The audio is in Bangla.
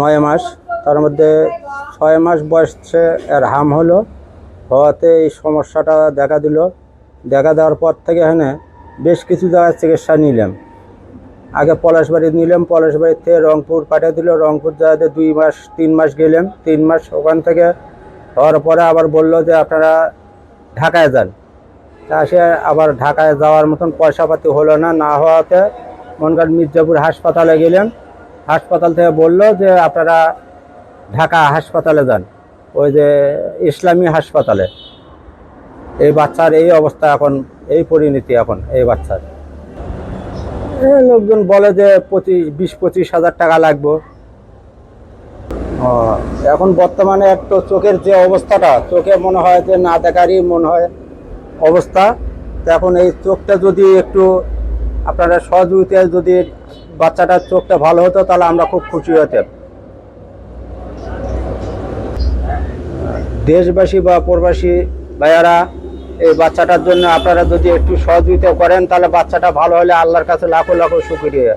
9 মাস, তার মধ্যে 6 মাস বয়সে এর হাম হলো, হওয়াতে এই সমস্যাটা দেখা দিল। দেখা দেওয়ার পর থেকে বেশ কিছু জায়গায় চিকিৎসা নিলাম। আগে পলাশবাড়ি নিলাম, পলাশবাড়ির থেকে রংপুর পাঠিয়ে দিল, রংপুর জায়গাতে 2 মাস 3 মাস গেলাম। 3 মাস ওখান থেকে হওয়ার পরে আবার বলল যে আপনারা ঢাকায় যান। তা সে আবার ঢাকায় যাওয়ার মতন পয়সাপাতি হলো না, না হওয়াতে মনে করেন মির্জাপুর হাসপাতালে গেলাম। হাসপাতাল থেকে বলল যে আপনারা ঢাকা হাসপাতালে যান, ওই যে ইসলামী হাসপাতালে। এই বাচ্চার এই অবস্থা এখন, এই পরিণতি এখন এই বাচ্চার। লোকজন বলে যে 20-25 হাজার টাকা লাগবে। এখন বর্তমানে একটু চোখের যে অবস্থাটা, চোখে মনে হয় যে না দেখারই মনে হয় অবস্থা। তো এখন এই চোখটা যদি একটু আপনারা সহযোগিতায় যদি বাচ্চাটার চোখটা ভালো হতো তাহলে আমরা খুব খুশি হতাম। দেশবাসী বা প্রবাসী ভাইয়ারা, এই বাচ্চাটার জন্য আপনারা যদি একটু সহযোগিতা করেন তাহলে বাচ্চাটা ভালো হলে আল্লাহর কাছে লাখো লাখো শুকরিয়া।